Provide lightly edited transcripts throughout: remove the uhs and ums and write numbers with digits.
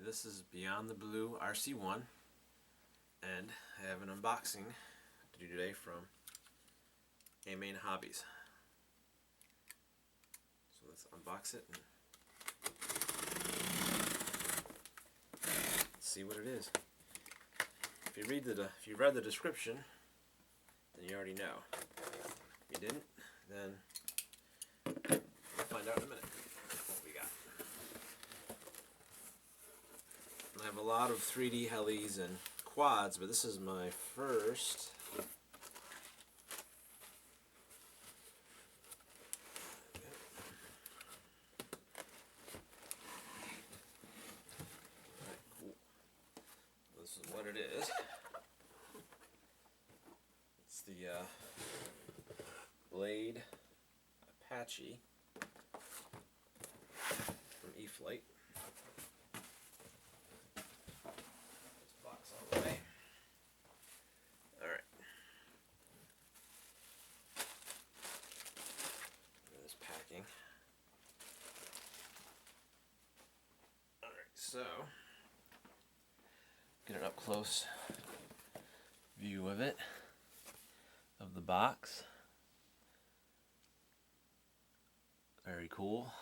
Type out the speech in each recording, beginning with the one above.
This is Beyond the Blue RC1, and I have an unboxing to do today from A-Main Hobbies. So let's unbox it and see what it is. If you read the description, then you already know. If you didn't, then we'll find out in a minute what we got. I have a lot of 3D helis and quads, but this is my first This is what it is. It's the Blade Apache from E-Flite. This box all the way. Alright. Look at this packing. Alright, so get an up close view of it, of the box. Very cool.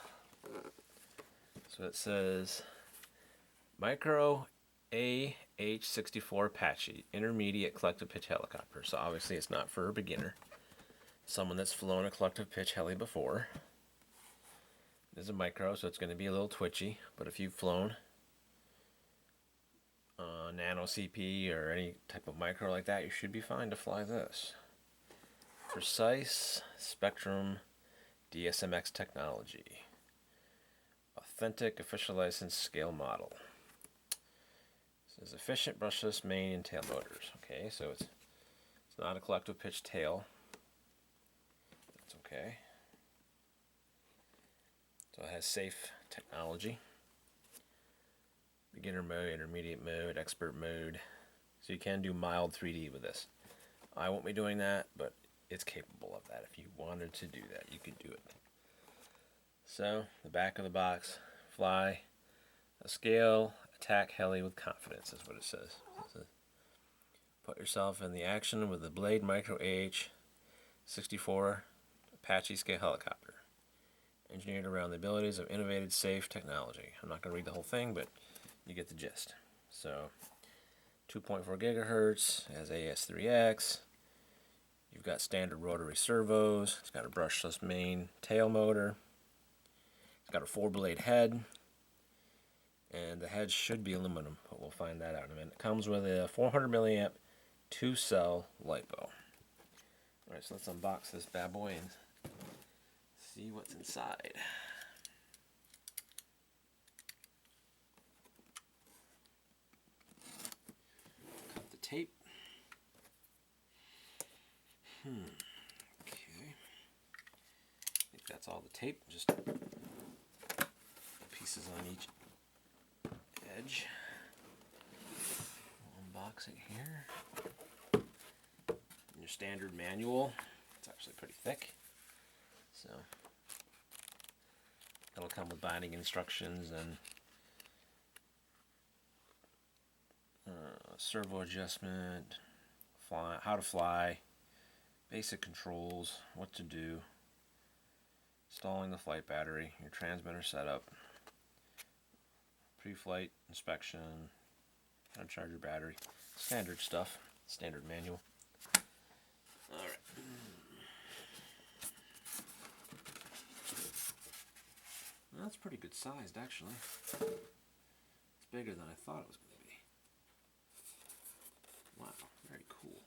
So it says Micro AH-64 Apache Intermediate Collective Pitch Helicopter. So obviously it's not for a beginner. Someone that's flown a collective pitch heli before. It is a micro, so it's going to be a little twitchy, but if you've flown nano CP or any type of micro like that, you should be fine to fly this. Precise Spectrum DSMX technology. Authentic official license scale model. It says efficient brushless main and tail motors. Okay, so it's not a collective pitch tail. That's okay. So it has safe technology. Beginner mode, intermediate mode, expert mode. So you can do mild 3D with this. I won't be doing that, but it's capable of that. If you wanted to do that, you could do it. So, the back of the box, fly a scale attack heli with confidence is what it says. Put yourself in the action with the Blade Micro AH-64 Apache scale helicopter. Engineered around the abilities of innovative safe technology. I'm not going to read the whole thing, but you get the gist. So 2.4 gigahertz, it has AS3X. You've got standard rotary servos. It's got a brushless main tail motor. It's got a 4-blade head. And the head should be aluminum, but we'll find that out in a minute. It comes with a 400 milliamp 2-cell LiPo. Alright, so let's unbox this bad boy and see what's inside. Tape. Okay. I think that's all the tape, just pieces on each edge. We'll unbox it here. And your standard manual. It's actually pretty thick. So it'll come with binding instructions and servo adjustment, how to fly, basic controls, what to do, installing the flight battery, your transmitter setup, pre-flight inspection, how to charge your battery, standard stuff, standard manual. Alright. Well, that's pretty good sized actually. It's bigger than I thought it was going to be. Wow, very cool.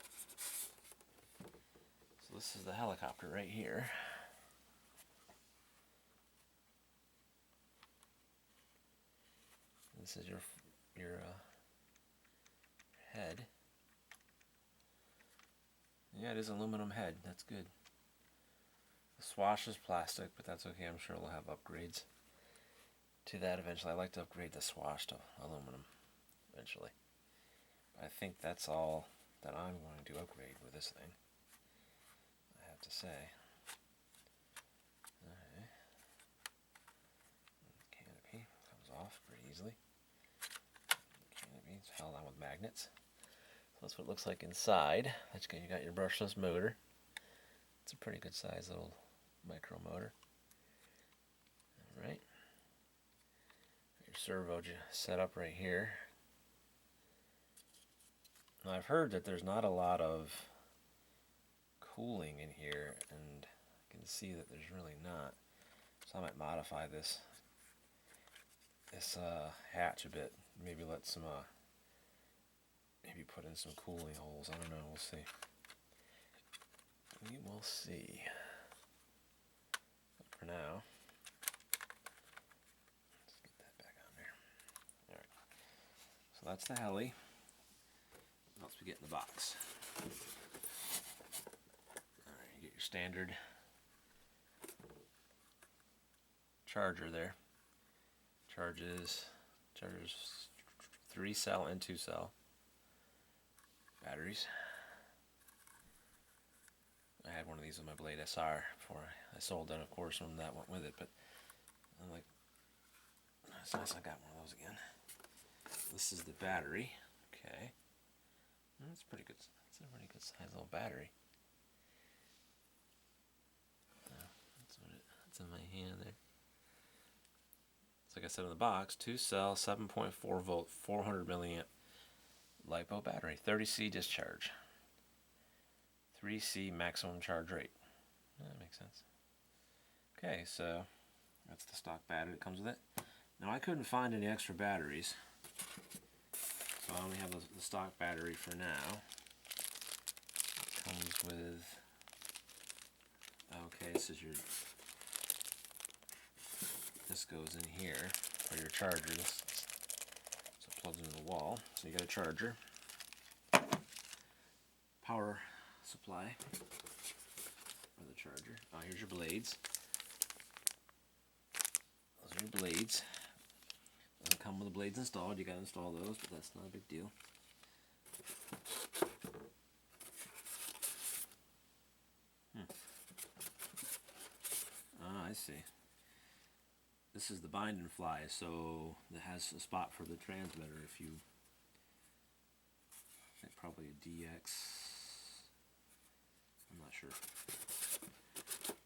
So this is the helicopter right here. This is your head. Yeah, it is aluminum head. That's good. The swash is plastic, but that's okay. I'm sure we'll have upgrades to that eventually. I like to upgrade the swash to aluminum eventually. I think that's all that I'm going to upgrade with this thing, I have to say. Canopy comes off pretty easily. magnets. So that's what it looks like inside. That's good. You got your brushless motor. It's a pretty good size little micro motor. All right. Your servo set up right here. Now I've heard that there's not a lot of cooling in here, and I can see that there's really not. So I might modify this hatch a bit. Maybe let some maybe put in some cooling holes. I don't know. We'll see. We will see. But for now, let's get that back on there. All right. So that's the Heli. What else we get in the box? All right, you get your standard charger there. Charges 3-cell and 2-cell batteries. I had one of these with my Blade SR before I sold it, of course, when that went with it, but I'm like, it's nice I got one of those again. This is the battery. Okay. That's pretty good. It's a pretty good size little battery. That's in my hand there. So like I said in the box, 2-cell, 7.4 volt, 400 milliamp LiPo battery, 30C discharge, 3C maximum charge rate. That makes sense. Okay, so that's the stock battery that comes with it. Now I couldn't find any extra batteries, so I only have the stock battery for now. It comes with, okay, this goes in here for your charger. So it plugs into the wall. So you got a charger, power supply for the charger. Oh, here's your blades. Those are your blades. Doesn't come with the blades installed. You got to install those, but that's not a big deal. Ah, I see. This is the bind and fly, so it has a spot for the transmitter if you, I think probably a DX, I'm not sure.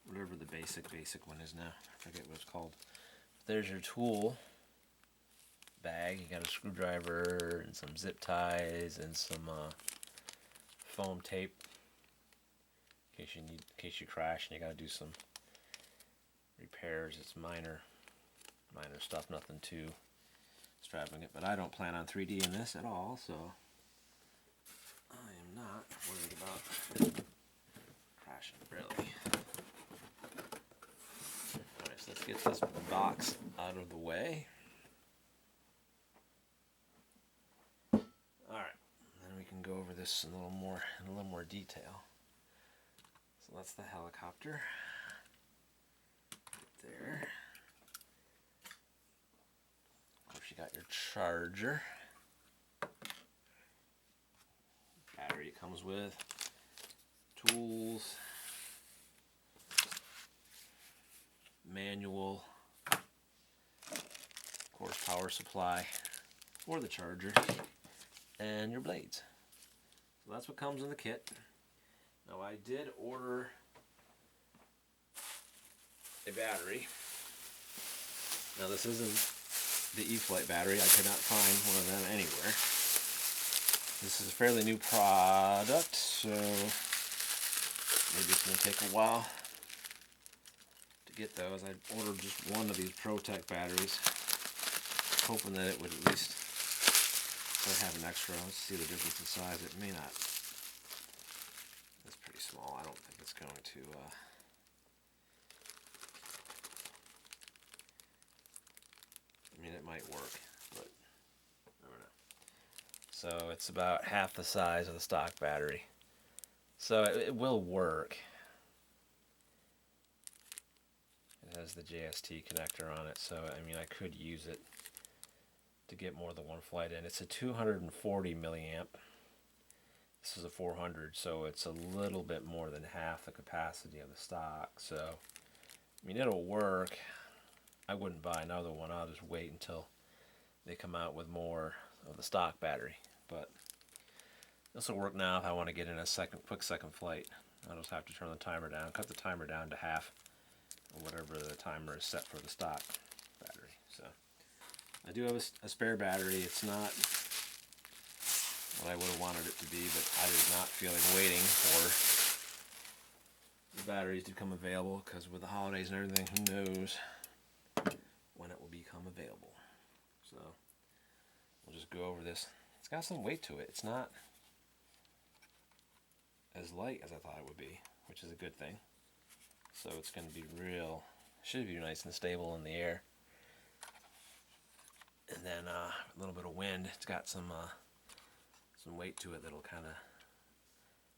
Whatever the basic one is now. I forget what it's called. There's your tool bag. You got a screwdriver and some zip ties and some foam tape in case you crash and you got to do some repairs. It's minor stuff, nothing too extravagant, but I don't plan on 3D in this at all, so I am not worried about crashing, really. Alright, so let's get this box out of the way. Alright, then we can go over this in a little more detail. So that's the helicopter. Right there. You got your charger, battery it comes with, tools, manual, of course power supply for the charger, and your blades. So that's what comes in the kit. Now I did order a battery. Now this isn't the E-Flite battery. I could not find one of them anywhere. This is a fairly new product, so maybe it's going to take a while to get those. I ordered just one of these ProTech batteries, hoping that it would at least have an extra. Let's see the difference in size. It may not. It's pretty small. I don't think it's going to I mean, it might work, but I don't know. So it's about half the size of the stock battery. So it will work. It has the JST connector on it, so I mean I could use it to get more than one flight in. It's a 240 milliamp. This is a 400, so it's a little bit more than half the capacity of the stock. So I mean it'll work. I wouldn't buy another one. I'll just wait until they come out with more of the stock battery. but this will work now if I want to get in a quick second flight. I'll just have to turn the timer down, cut the timer down to half, or whatever the timer is set for the stock battery. So I do have a spare battery. It's not what I would have wanted it to be, but I did not feel like waiting for the batteries to become available, because with the holidays and everything, who knows when it will become available. So we'll just go over this. It's got some weight to it. It's not as light as I thought it would be, which is a good thing. So it's going to be should be nice and stable in the air. And then a little bit of wind. It's got some weight to it that'll kind of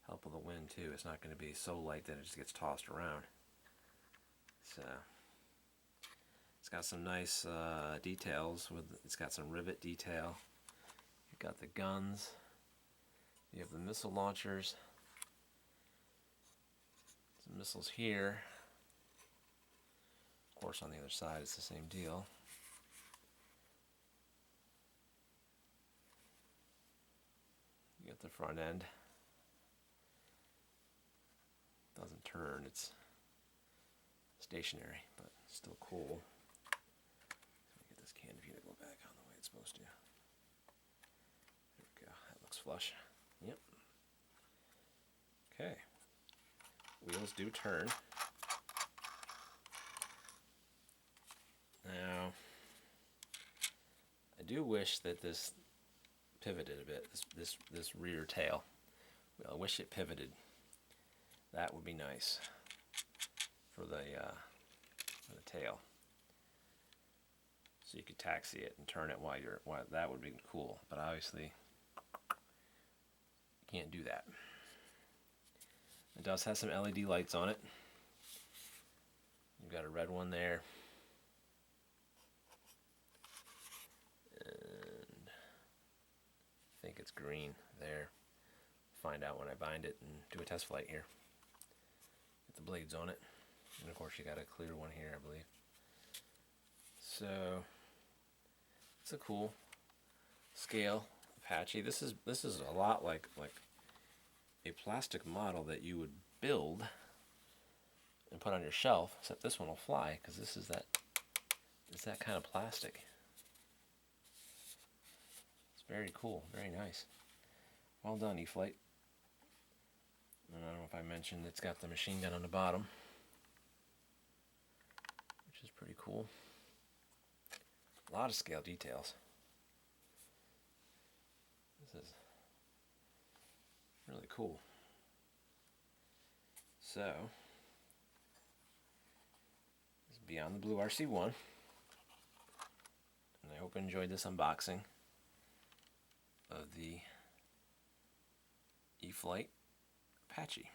help with the wind too. It's not going to be so light that it just gets tossed around. So it's got some nice details. It's got some rivet detail. You've got the guns. You have the missile launchers. Some missiles here. Of course, on the other side, it's the same deal. You got the front end. Doesn't turn, it's stationary, but still cool. Let me get this canopy to go back on the way it's supposed to. There we go, that looks flush. Yep. Okay. Wheels do turn. Now, I do wish that this pivoted a bit, this rear tail. Well, I wish it pivoted. That would be nice for the tail. So you could taxi it and turn it while that would be cool. But obviously, you can't do that. It does have some LED lights on it. You've got a red one there. And I think it's green there. Find out when I bind it and do a test flight here. Get the blades on it. And of course you got a clear one here, I believe. So it's a cool scale Apache. This is a lot like a plastic model that you would build and put on your shelf, except this one will fly because this is that kind of plastic. It's very cool, very nice. Well done, E-Flite. And I don't know if I mentioned it's got the machine gun on the bottom, which is pretty cool. A lot of scale details. This is really cool. So, this is Beyond the Blue RC1, and I hope you enjoyed this unboxing of the E-Flite Apache.